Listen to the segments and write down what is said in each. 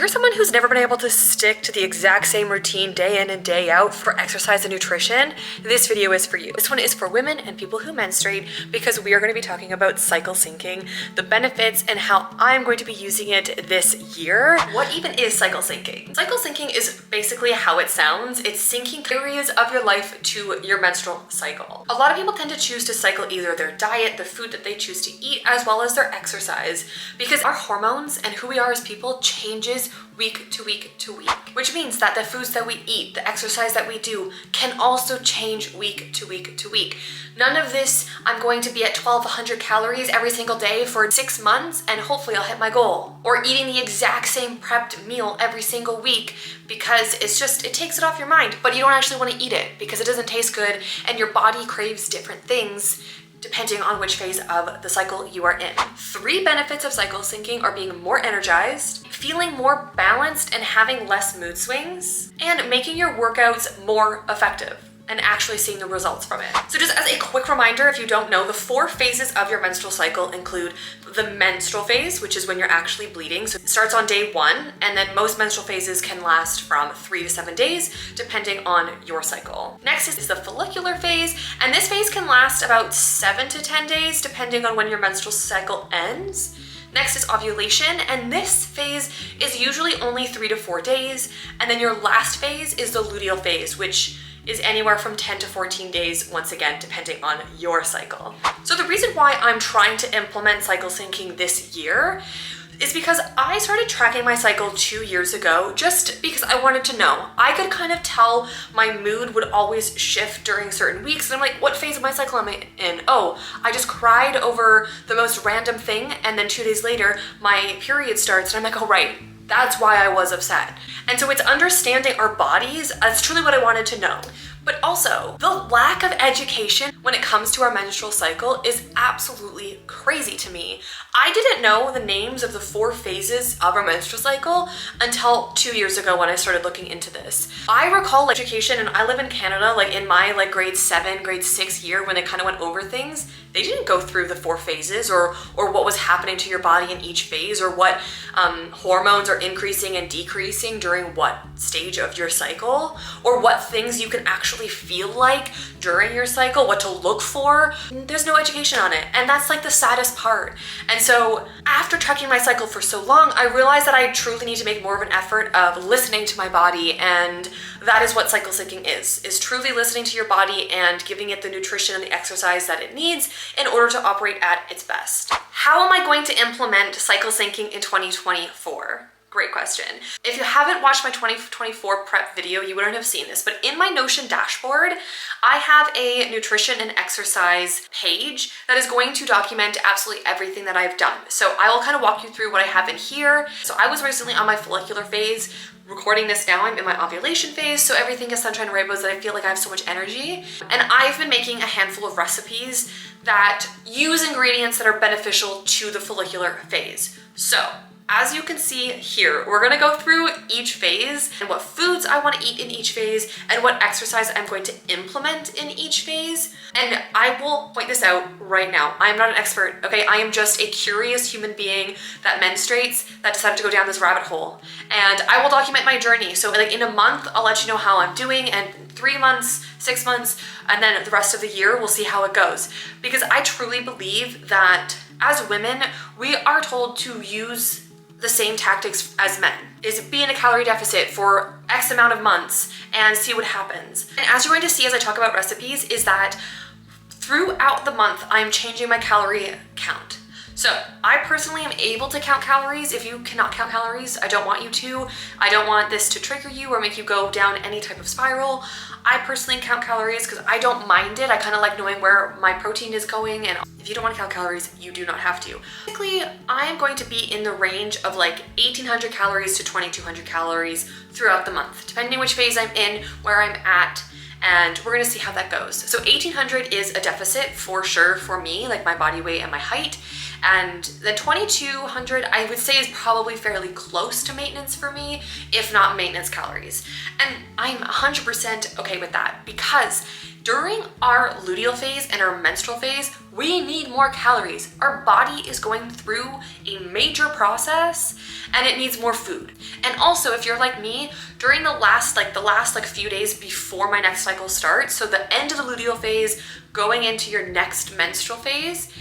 you're someone who's never been able to stick to the exact same routine day in and day out for exercise and nutrition, this video is for you. This one is for women and people who menstruate because we are going to be talking about cycle syncing, the benefits, and how I'm going to be using it this year. What even is cycle syncing? Cycle syncing is basically how it sounds. It's syncing areas of your life to your menstrual cycle. A lot of people tend to choose to cycle either their diet, the food that they choose to eat, as well as their exercise, because our hormones and who we are as people changes week to week to week, which means that the foods that we eat, the exercise that we do, can also change week to week to week. None of this, I'm going to be at 1,200 calories every single day for 6 months and hopefully I'll hit my goal. Or eating the exact same prepped meal every single week because it takes it off your mind, but you don't actually want to eat it because it doesn't taste good and your body craves different things depending on which phase of the cycle you are in. 3 benefits of cycle syncing are being more energized, feeling more balanced and having less mood swings, and making your workouts more effective and actually seeing the results from it. So just as a quick reminder, if you don't know, the 4 phases of your menstrual cycle include the menstrual phase, which is when you're actually bleeding. So it starts on day 1, and then most menstrual phases can last from 3 to 7 days, depending on your cycle. Next is the follicular phase, and this phase can last about 7 to 10 days, depending on when your menstrual cycle ends. Next is ovulation, and this phase is usually only 3 to 4 days. And then your last phase is the luteal phase, which is anywhere from 10 to 14 days, once again, depending on your cycle. So the reason why I'm trying to implement cycle syncing this year is because I started tracking my cycle 2 years ago just because I wanted to know. I could kind of tell my mood would always shift during certain weeks, and I'm like, what phase of my cycle am I in? Oh, I just cried over the most random thing, and then 2 days later, my period starts, and I'm like, oh right, that's why I was upset. And so it's understanding our bodies. That's truly what I wanted to know. But also, the lack of education when it comes to our menstrual cycle is absolutely crazy to me. I didn't know the names of the 4 phases of our menstrual cycle until 2 years ago when I started looking into this. I recall education, and I live in Canada, like in my grade 7, grade 6 year when they kind of went over things, they didn't go through the 4 phases or what was happening to your body in each phase, or what hormones are increasing and decreasing during what stage of your cycle, or what things you can actually feel like during your cycle, what to look for. There's no education on it, and that's like the saddest part. And so after tracking my cycle for so long, I realized that I truly need to make more of an effort of listening to my body, and that is what cycle syncing is truly listening to your body and giving it the nutrition and the exercise that it needs in order to operate at its best. How am I going to implement cycle syncing in 2024? Great question. If you haven't watched my 2024 prep video, you wouldn't have seen this, but in my Notion dashboard, I have a nutrition and exercise page that is going to document absolutely everything that I've done. So I will kind of walk you through what I have in here. So I was recently on my follicular phase. Recording this now, I'm in my ovulation phase, so everything is sunshine rainbows that I feel like I have so much energy. And I've been making a handful of recipes that use ingredients that are beneficial to the follicular phase. So as you can see here, we're gonna go through each phase and what foods I wanna eat in each phase and what exercise I'm going to implement in each phase. And I will point this out right now. I am not an expert, okay? I am just a curious human being that menstruates, that decided to go down this rabbit hole. And I will document my journey. So in a month, I'll let you know how I'm doing, and 3 months, 6 months, and then the rest of the year, we'll see how it goes. Because I truly believe that as women, we are told to use the same tactics as men, is be in a calorie deficit for X amount of months and see what happens. And as you're going to see as I talk about recipes, is that throughout the month, I'm changing my calorie count. So I personally am able to count calories. If you cannot count calories, I don't want you to. I don't want this to trigger you or make you go down any type of spiral. I personally count calories because I don't mind it. I kind of like knowing where my protein is going, and if you don't want to count calories, you do not have to. Basically, I am going to be in the range of like 1,800 calories to 2,200 calories throughout the month, depending which phase I'm in, where I'm at, and we're gonna see how that goes. So 1,800 is a deficit for sure for me, like my body weight and my height. And the 2200 I would say is probably fairly close to maintenance for me, if not maintenance calories. And I'm 100% okay with that, because during our luteal phase and our menstrual phase, we need more calories. Our body is going through a major process and it needs more food. And also, if you're like me, during the last few days before my next cycle starts, so the end of the luteal phase going into your next menstrual phase,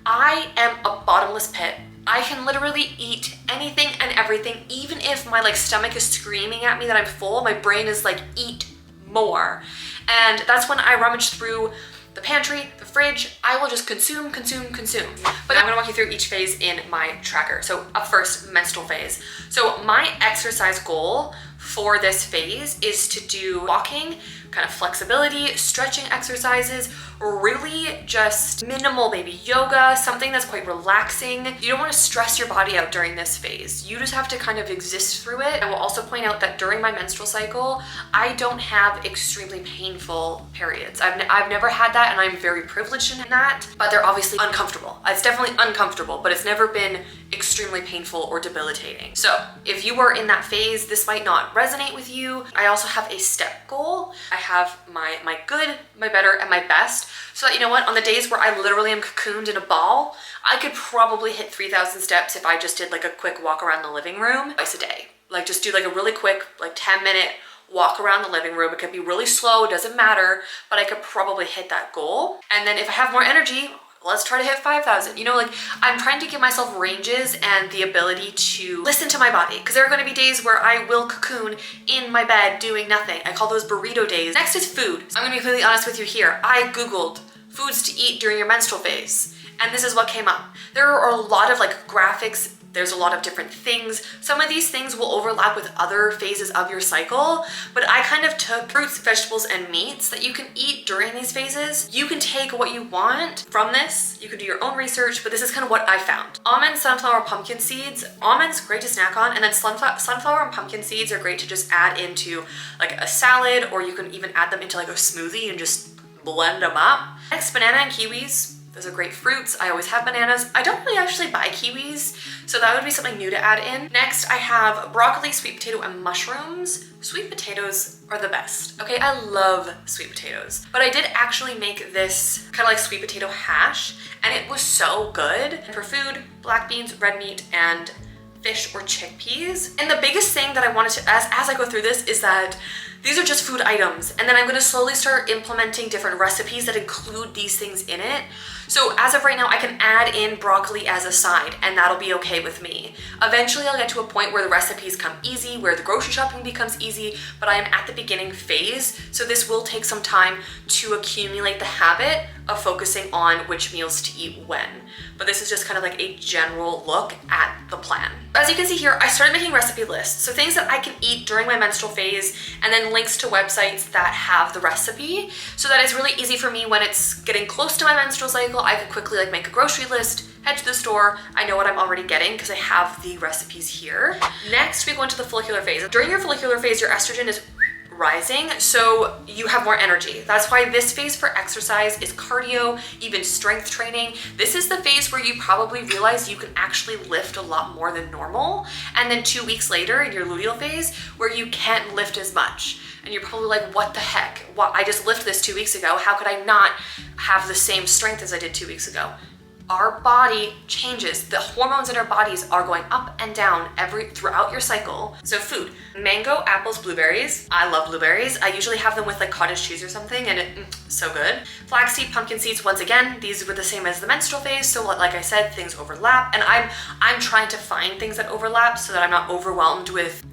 I am a bottomless pit. I can literally eat anything and everything, even if my stomach is screaming at me that I'm full, my brain is like, eat more. And that's when I rummage through the pantry, the fridge. I will just consume. But I'm gonna walk you through each phase in my tracker. So up first, menstrual phase. So my exercise goal for this phase is to do walking, kind of flexibility, stretching exercises, really just minimal baby yoga, something that's quite relaxing. You don't want to stress your body out during this phase. You just have to kind of exist through it. I will also point out that during my menstrual cycle, I don't have extremely painful periods. I've never had that, and I'm very privileged in that, but they're obviously uncomfortable. It's definitely uncomfortable, but it's never been extremely painful or debilitating. So if you are in that phase, this might not resonate with you. I also have a step goal. I have my good, my better, and my best. So that, you know what, on the days where I literally am cocooned in a ball, I could probably hit 3,000 steps if I just did a quick walk around the living room twice a day. Just do a really quick 10-minute walk around the living room. It could be really slow, it doesn't matter, but I could probably hit that goal. And then if I have more energy, let's try to hit 5,000. I'm trying to give myself ranges and the ability to listen to my body, because there are going to be days where I will cocoon in my bed doing nothing. I call those burrito days. Next is food. So I'm going to be completely honest with you here. I Googled foods to eat during your menstrual phase, and this is what came up. There are a lot of graphics. There's a lot of different things. Some of these things will overlap with other phases of your cycle, but I kind of took fruits, vegetables, and meats that you can eat during these phases. You can take what you want from this. You can do your own research, but this is kind of what I found. Almonds, sunflower, pumpkin seeds. Almonds, great to snack on, and then sunflower and pumpkin seeds are great to just add into a salad, or you can even add them into a smoothie and just blend them up. Next, banana and kiwis. Those are great fruits. I always have bananas. I don't really actually buy kiwis, so that would be something new to add in. Next, I have broccoli, sweet potato, and mushrooms. Sweet potatoes are the best. Okay, I love sweet potatoes. But I did actually make this kind of sweet potato hash, and it was so good. For food, black beans, red meat, and fish or chickpeas. And the biggest thing that I wanted to, as I go through this, is that these are just food items, and then I'm gonna slowly start implementing different recipes that include these things in it. So as of right now, I can add in broccoli as a side, and that'll be okay with me. Eventually, I'll get to a point where the recipes come easy, where the grocery shopping becomes easy, but I am at the beginning phase, so this will take some time to accumulate the habit of focusing on which meals to eat when. But this is just kind of a general look at the plan. As you can see here, I started making recipe lists, so things that I can eat during my menstrual phase, and then links to websites that have the recipe, so that it's really easy for me when it's getting close to my menstrual cycle. I can quickly make a grocery list, head to the store. I know what I'm already getting because I have the recipes here. Next, we go into the follicular phase. During your follicular phase, your estrogen is rising, so you have more energy. That's why this phase for exercise is cardio, even strength training. This is the phase where you probably realize you can actually lift a lot more than normal. And then 2 weeks later in your luteal phase, where you can't lift as much. And you're probably like, what the heck? Well, I just lifted this 2 weeks ago. How could I not have the same strength as I did 2 weeks ago? Our body changes. The hormones in our bodies are going up and down throughout your cycle. So food, mango, apples, blueberries. I love blueberries. I usually have them with cottage cheese or something, and so good. Flaxseed, pumpkin seeds. Once again, these were the same as the menstrual phase. So like I said, things overlap, and I'm trying to find things that overlap so that I'm not overwhelmed with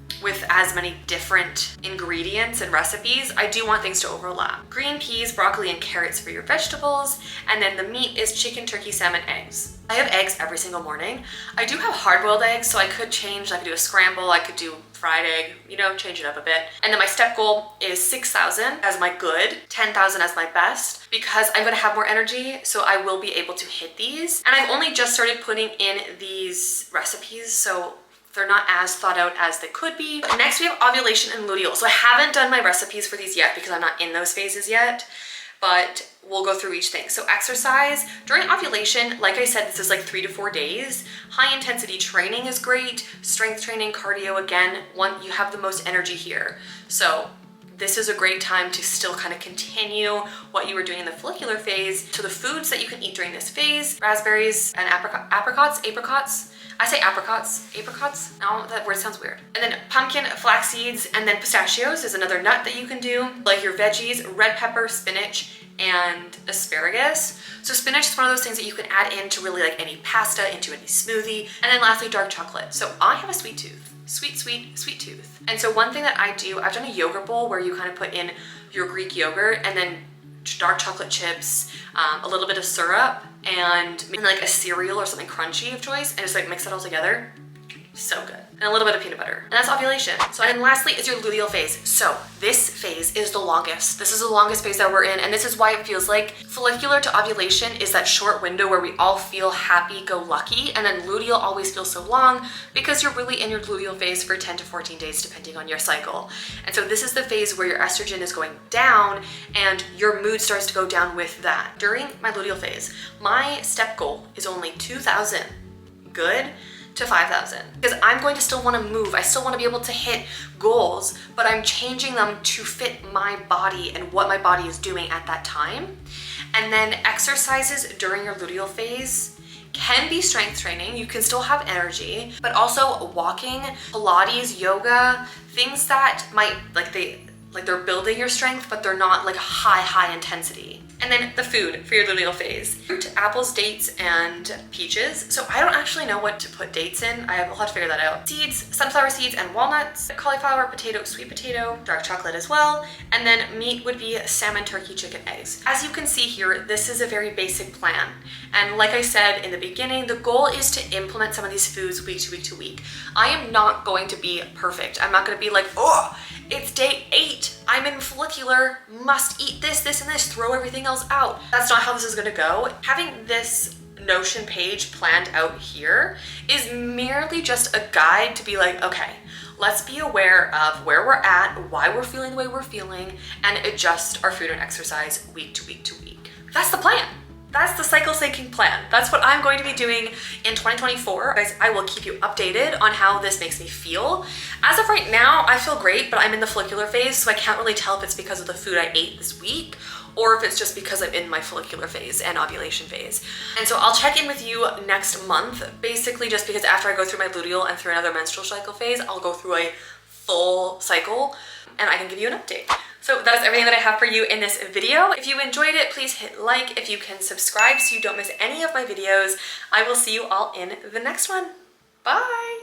as many different ingredients and recipes. I do want things to overlap. Green peas, broccoli, and carrots for your vegetables. And then the meat is chicken, turkey, salmon, eggs. I have eggs every single morning. I do have hard-boiled eggs, so I could change. I could do a scramble, I could do fried egg, change it up a bit. And then my step goal is 6,000 as my good, 10,000 as my best, because I'm gonna have more energy, so I will be able to hit these. And I've only just started putting in these recipes, so they're not as thought out as they could be. Next, we have ovulation and luteal. So I haven't done my recipes for these yet because I'm not in those phases yet. but we'll go through each thing. So exercise during ovulation, like I said, this is like 3 to 4 days. High intensity training is great. Strength training, cardio, again, you have the most energy here. So this is a great time to still kind of continue what you were doing in the follicular phase. So the foods that you can eat during this phase: raspberries and apricots. I say apricots. No, that word sounds weird. And then pumpkin, flax seeds, and then pistachios is another nut that you can do. Like your veggies, red pepper, spinach, and asparagus. So spinach is one of those things that you can add into really like any pasta, into any smoothie. And then lastly, dark chocolate. So I have a sweet tooth. Sweet tooth. And so one thing that I do, I've done a yogurt bowl where you kind of put in your Greek yogurt and then dark chocolate chips, a little bit of syrup, and maybe like a cereal or something crunchy of choice, and just like mix it all together. So good. And a little bit of peanut butter. And that's ovulation. So, and lastly is your luteal phase. So this phase is the longest. This is the longest phase that we're in, and this is why it feels like follicular to ovulation is that short window where we all feel happy-go-lucky, and then luteal always feels so long because you're really in your luteal phase for 10 to 14 days depending on your cycle. And so this is the phase where your estrogen is going down and your mood starts to go down with that. During my luteal phase, my step goal is only 2,000 good to 5,000, because I'm going to still want to move. I still want to be able to hit goals, but I'm changing them to fit my body and what my body is doing at that time. And then exercises during your luteal phase can be strength training. You can still have energy, but also walking, Pilates, yoga, things that might they're building your strength, but they're not like high intensity. And then the food for your luteal phase: fruit, apples, dates, and peaches. So I don't actually know what to put dates in. I'll have to figure that out. Seeds, sunflower seeds and walnuts, cauliflower, potato, sweet potato, dark chocolate as well. And then meat would be salmon, turkey, chicken, eggs. As you can see here, this is a very basic plan. And like I said in the beginning, the goal is to implement some of these foods week to week to week. I am not going to be perfect. I'm not going to be like, oh, it's day 8. I'm in follicular, must eat this, this, and this, throw everything else out. That's not how this is gonna go. Having this Notion page planned out here is merely just a guide to be like, okay, let's be aware of where we're at, why we're feeling the way we're feeling, and adjust our food and exercise week to week to week. That's the plan. That's the cycle syncing plan. That's what I'm going to be doing in 2024. Guys, I will keep you updated on how this makes me feel. As of right now, I feel great, but I'm in the follicular phase, so I can't really tell if it's because of the food I ate this week or if it's just because I'm in my follicular phase and ovulation phase. And so I'll check in with you next month, basically just because after I go through my luteal and through another menstrual cycle phase, I'll go through a full cycle and I can give you an update. So that is everything that I have for you in this video. If you enjoyed it, please hit like. If you can subscribe so you don't miss any of my videos. I will see you all in the next one. Bye.